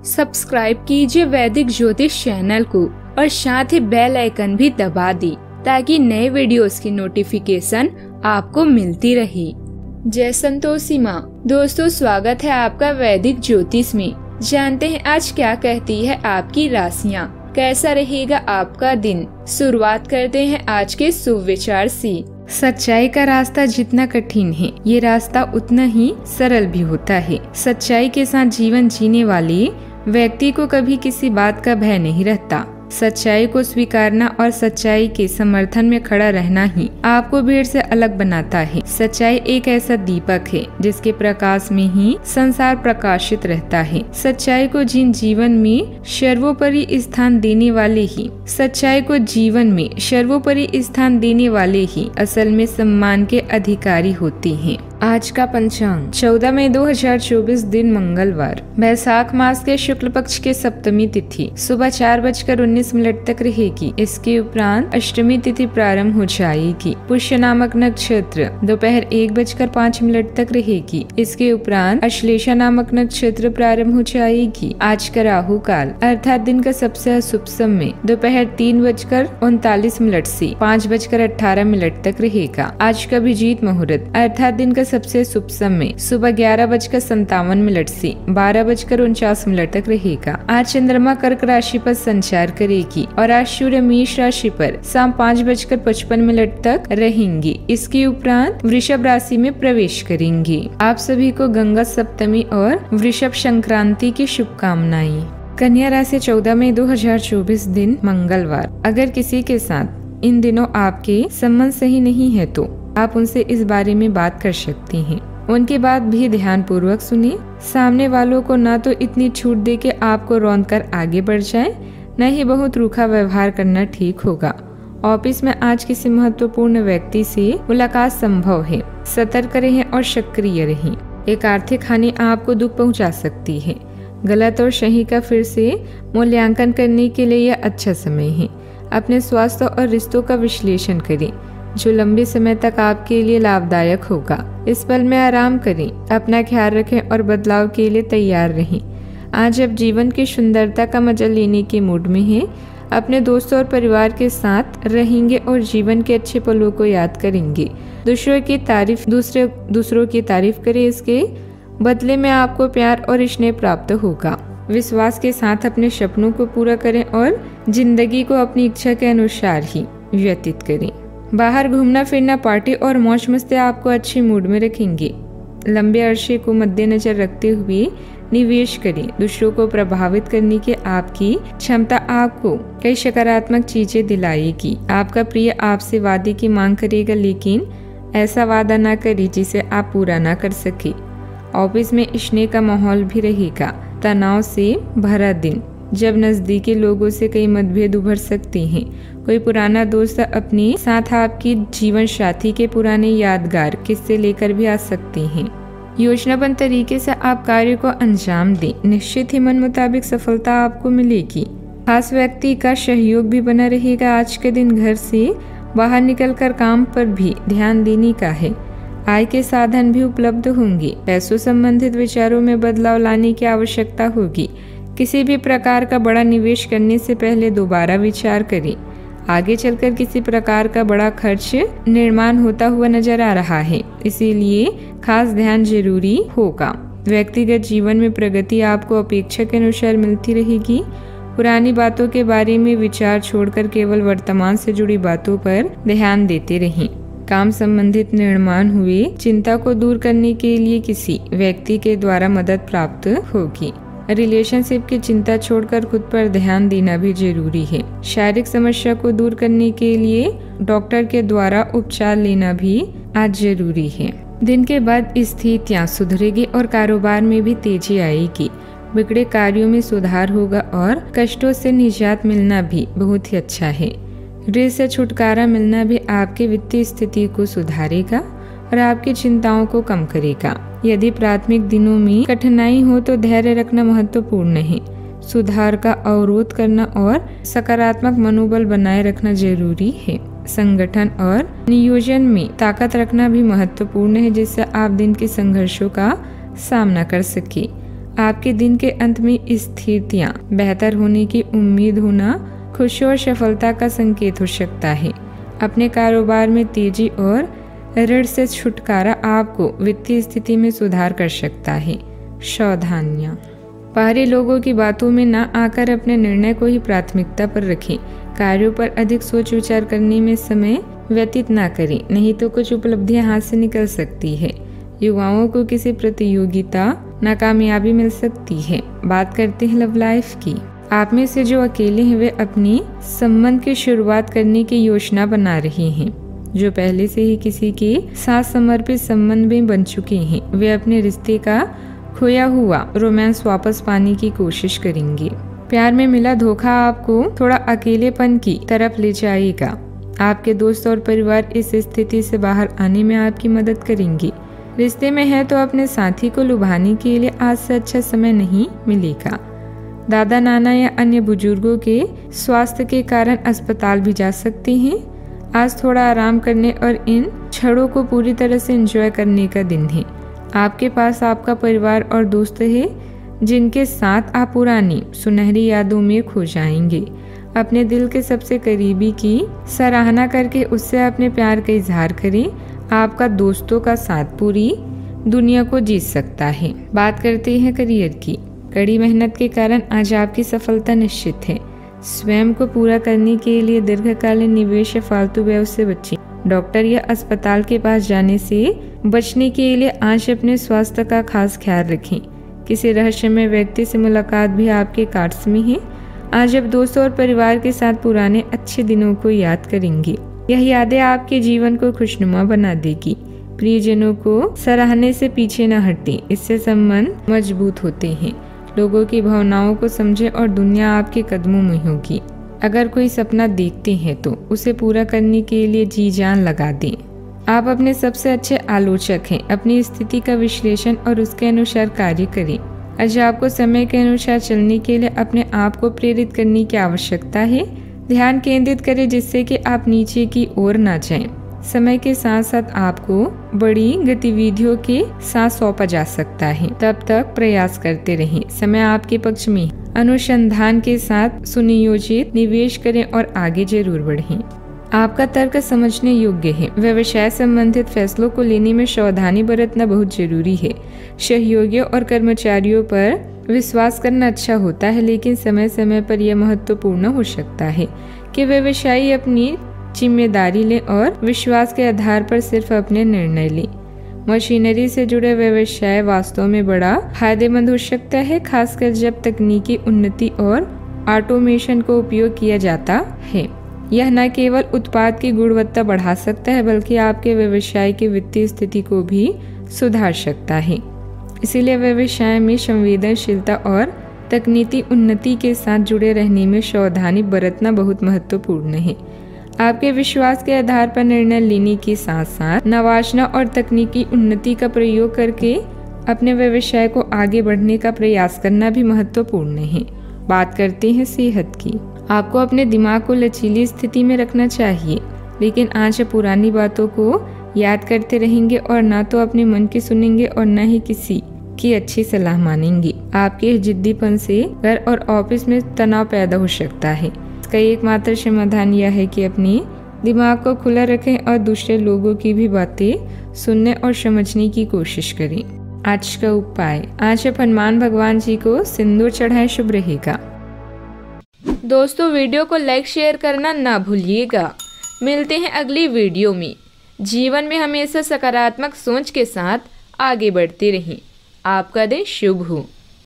Subscribe कीजिए वैदिक ज्योतिष चैनल को और साथ ही बेल आइकन भी दबा दी ताकि नए वीडियोस की नोटिफिकेशन आपको मिलती रहे। जय संतोषी माँ। दोस्तों, स्वागत है आपका वैदिक ज्योतिष में। जानते हैं आज क्या कहती है आपकी राशियाँ, कैसा रहेगा आपका दिन। शुरुआत करते हैं आज के शुभ विचार से। सच्चाई का रास्ता जितना कठिन है, ये रास्ता उतना ही सरल भी होता है। सच्चाई के साथ जीवन जीने वाले व्यक्ति को कभी किसी बात का भय नहीं रहता। सच्चाई को स्वीकारना और सच्चाई के समर्थन में खड़ा रहना ही आपको भीड़ से अलग बनाता है। सच्चाई एक ऐसा दीपक है जिसके प्रकाश में ही संसार प्रकाशित रहता है। सच्चाई को जीवन में सर्वोपरि स्थान देने वाले ही असल में सम्मान के अधिकारी होते हैं। आज का पंचांग 14 मई 2024 दिन मंगलवार, वैशाख मास के शुक्ल पक्ष के सप्तमी तिथि सुबह 4:19 तक रहेगी। इसके उपरांत अष्टमी तिथि प्रारंभ हो जाएगी। पुष्य नामक नक्षत्र दोपहर 1:05 तक रहेगी। इसके उपरांत अश्लेषा नामक नक्षत्र प्रारंभ हो जाएगी। आज का राहु काल अर्थात दिन का सबसे अशुभ समय दोपहर 3:39 से 5:18 तक रहेगा। आज का अभिजीत मुहूर्त अर्थात दिन का सबसे शुभ समय सुबह 11:57 से 12:49 तक रहेगा। आज चंद्रमा कर्क राशि पर संचार करेगी और आज सूर्य मेष राशि पर शाम 5:55 तक रहेंगे। इसके उपरांत वृषभ राशि में प्रवेश करेंगे। आप सभी को गंगा सप्तमी और वृषभ संक्रांति की शुभकामनाएं। कन्या राशि 14 मई 2024 दिन मंगलवार। अगर किसी के साथ इन दिनों आपके संबंध सही नहीं है तो आप उनसे इस बारे में बात कर सकती हैं। उनकी बात भी ध्यान पूर्वक सुनिए। सामने वालों को ना तो इतनी छूट दे के आपको रौंद कर आगे बढ़ जाए, न ही बहुत रूखा व्यवहार करना ठीक होगा। ऑफिस में आज किसी महत्वपूर्ण व्यक्ति से मुलाकात संभव है। सतर्क रहें और सक्रिय रहें। एक आर्थिक हानि आपको दुख पहुंचा सकती है। गलत और सही का फिर से मूल्यांकन करने के लिए यह अच्छा समय है। अपने स्वास्थ्य और रिश्तों का विश्लेषण करें जो लंबे समय तक आपके लिए लाभदायक होगा। इस पल में आराम करें, अपना ख्याल रखें और बदलाव के लिए तैयार रहें। आज आप जीवन की सुंदरता का मजा लेने के मूड में हैं। अपने दोस्तों और परिवार के साथ रहेंगे और जीवन के अच्छे पलों को याद करेंगे। दूसरों की तारीफ करें, इसके बदले में आपको प्यार और स्नेह प्राप्त होगा। विश्वास के साथ अपने सपनों को पूरा करें और जिंदगी को अपनी इच्छा के अनुसार ही व्यतीत करें। बाहर घूमना फिरना, पार्टी और मौज मस्ती आपको अच्छे मूड में रखेंगे। लंबे अरसे को मद्देनजर रखते हुए निवेश करें। दूसरों को प्रभावित करने की आपकी क्षमता आपको कई सकारात्मक चीजें दिलाएगी। आपका प्रिय आपसे वादे की मांग करेगा, लेकिन ऐसा वादा ना करें जिसे आप पूरा ना कर सके। ऑफिस में स्नेह का माहौल भी रहेगा। तनाव से भरा दिन, जब नजदीकी लोगों से कई मतभेद उभर सकते हैं। कोई पुराना दोस्त अपने साथ आपकी जीवन साथी के पुराने यादगार किस्से लेकर भी आ सकते हैं। योजनाबद्ध तरीके से आप कार्य को अंजाम दें। निश्चित ही मन मुताबिक सफलता आपको मिलेगी। खास व्यक्ति का सहयोग भी बना रहेगा। आज के दिन घर से बाहर निकलकर काम पर भी ध्यान देने का है। आय के साधन भी उपलब्ध होंगे। पैसों संबंधित विचारों में बदलाव लाने की आवश्यकता होगी। किसी भी प्रकार का बड़ा निवेश करने से पहले दोबारा विचार करें। आगे चलकर किसी प्रकार का बड़ा खर्च निर्माण होता हुआ नजर आ रहा है, इसीलिए खास ध्यान जरूरी होगा। व्यक्तिगत जीवन में प्रगति आपको अपेक्षा के अनुसार मिलती रहेगी। पुरानी बातों के बारे में विचार छोड़कर केवल वर्तमान से जुड़ी बातों पर ध्यान देते रहें। काम संबंधित निर्माण हुए चिंता को दूर करने के लिए किसी व्यक्ति के द्वारा मदद प्राप्त होगी। रिलेशनशिप की चिंता छोड़कर खुद पर ध्यान देना भी जरूरी है। शारीरिक समस्या को दूर करने के लिए डॉक्टर के द्वारा उपचार लेना भी आज जरूरी है। दिन के बाद स्थितियां सुधरेगी और कारोबार में भी तेजी आएगी। बिगड़े कार्यों में सुधार होगा और कष्टों से निजात मिलना भी बहुत ही अच्छा है। ऋण से छुटकारा मिलना भी आपकी वित्तीय स्थिति को सुधारेगा और आपकी चिंताओं को कम करेगा। यदि प्राथमिक दिनों में कठिनाई हो तो धैर्य रखना महत्वपूर्ण है। सुधार का अवरोध करना और सकारात्मक मनोबल बनाए रखना जरूरी है। संगठन और नियोजन में ताकत रखना भी महत्वपूर्ण है, जिससे आप दिन के संघर्षों का सामना कर सके। आपके दिन के अंत में स्थितियाँ बेहतर होने की उम्मीद होना खुशी और सफलता का संकेत हो सकता है। अपने कारोबार में तेजी और ऋण से छुटकारा आपको वित्तीय स्थिति में सुधार कर सकता है। सावधानियां, बाहरी लोगों की बातों में न आकर अपने निर्णय को ही प्राथमिकता पर रखें। कार्यों पर अधिक सोच विचार करने में समय व्यतीत ना करें, नहीं तो कुछ उपलब्धियां हाथ से निकल सकती है। युवाओं को किसी प्रतियोगिता नाकामयाबी मिल सकती है। बात करते हैं लव लाइफ की। आप में से जो अकेले हैं वे अपनी संबंध की शुरुआत करने की योजना बना रहे हैं। जो पहले से ही किसी के साथ समर्पित संबंध में बन चुके हैं वे अपने रिश्ते का खोया हुआ रोमांस वापस पाने की कोशिश करेंगे। प्यार में मिला धोखा आपको थोड़ा अकेलेपन की तरफ ले जाएगा। आपके दोस्त और परिवार इस स्थिति से बाहर आने में आपकी मदद करेंगे। रिश्ते में है तो अपने साथी को लुभाने के लिए आज से अच्छा समय नहीं मिलेगा। दादा नाना या अन्य बुजुर्गों के स्वास्थ्य के कारण अस्पताल भी जा सकते हैं। आज थोड़ा आराम करने और इन क्षणों को पूरी तरह से एंजॉय करने का दिन है। आपके पास आपका परिवार और दोस्त है जिनके साथ आप पुरानी सुनहरी यादों में खो जाएंगे। अपने दिल के सबसे करीबी की सराहना करके उससे अपने प्यार का इजहार करें। आपका दोस्तों का साथ पूरी दुनिया को जीत सकता है। बात करते हैं करियर की। कड़ी मेहनत के कारण आज आपकी सफलता निश्चित है। स्वयं को पूरा करने के लिए दीर्घकालीन निवेश या फालतू व्यय से बचें। डॉक्टर या अस्पताल के पास जाने से बचने के लिए आज अपने स्वास्थ्य का खास ख्याल रखें। किसी रहस्यमय व्यक्ति से मुलाकात भी आपके कार्ड्स में है। आज आप दोस्तों और परिवार के साथ पुराने अच्छे दिनों को याद करेंगे। यह यादें आपके जीवन को खुशनुमा बना देगी। प्रियजनों को सराहने से पीछे न हटें, इससे संबंध मजबूत होते हैं। लोगों की भावनाओं को समझें और दुनिया आपके कदमों में होगी। अगर कोई सपना देखते हैं तो उसे पूरा करने के लिए जी जान लगा दें। आप अपने सबसे अच्छे आलोचक हैं। अपनी स्थिति का विश्लेषण और उसके अनुसार कार्य करें। आज आपको समय के अनुसार चलने के लिए अपने आप को प्रेरित करने की आवश्यकता है। ध्यान केंद्रित करें जिससे कि आप नीचे की ओर ना जाएं। समय के साथ साथ आपको बड़ी गतिविधियों के साथ सौंपा जा सकता है। तब तक प्रयास करते रहें। समय आपके पक्ष में। अनुसंधान के साथ सुनियोजित निवेश करें और आगे जरूर बढ़ें। आपका तर्क समझने योग्य है। व्यवसाय संबंधित फैसलों को लेने में सावधानी बरतना बहुत जरूरी है। सहयोगियों और कर्मचारियों पर विश्वास करना अच्छा होता है, लेकिन समय समय पर यह महत्वपूर्ण हो सकता है कि व्यवसायी अपनी जिम्मेदारी लें और विश्वास के आधार पर सिर्फ अपने निर्णय लें। मशीनरी से जुड़े व्यवसाय वास्तव में बड़ा फायदेमंद हो सकता है, खासकर जब तकनीकी उन्नति और ऑटोमेशन को उपयोग किया जाता है। यह न केवल उत्पाद की गुणवत्ता बढ़ा सकता है बल्कि आपके व्यवसाय की वित्तीय स्थिति को भी सुधार सकता है। इसीलिए व्यवसाय में संवेदनशीलता और तकनीकी उन्नति के साथ जुड़े रहने में सावधानी बरतना बहुत महत्वपूर्ण है। आपके विश्वास के आधार पर निर्णय लेने के साथ साथ नवाचार और तकनीकी उन्नति का प्रयोग करके अपने व्यवसाय को आगे बढ़ने का प्रयास करना भी महत्वपूर्ण है। बात करते हैं सेहत की। आपको अपने दिमाग को लचीली स्थिति में रखना चाहिए, लेकिन आज पुरानी बातों को याद करते रहेंगे और ना तो अपने मन की सुनेंगे और न ही किसी की अच्छी सलाह मानेंगे। आपके जिद्दीपन से घर और ऑफिस में तनाव पैदा हो सकता है। इसका एकमात्र समाधान यह है कि अपने दिमाग को खुला रखें और दूसरे लोगों की भी बातें सुनने और समझने की कोशिश करें। आज का उपाय, आज आप हनुमान भगवान जी को सिंदूर चढ़ाएं, शुभ रहेगा। दोस्तों, वीडियो को लाइक शेयर करना ना भूलिएगा। मिलते हैं अगली वीडियो में। जीवन में हमेशा सकारात्मक सोच के साथ आगे बढ़ते रहें। आपका दिन शुभ हो।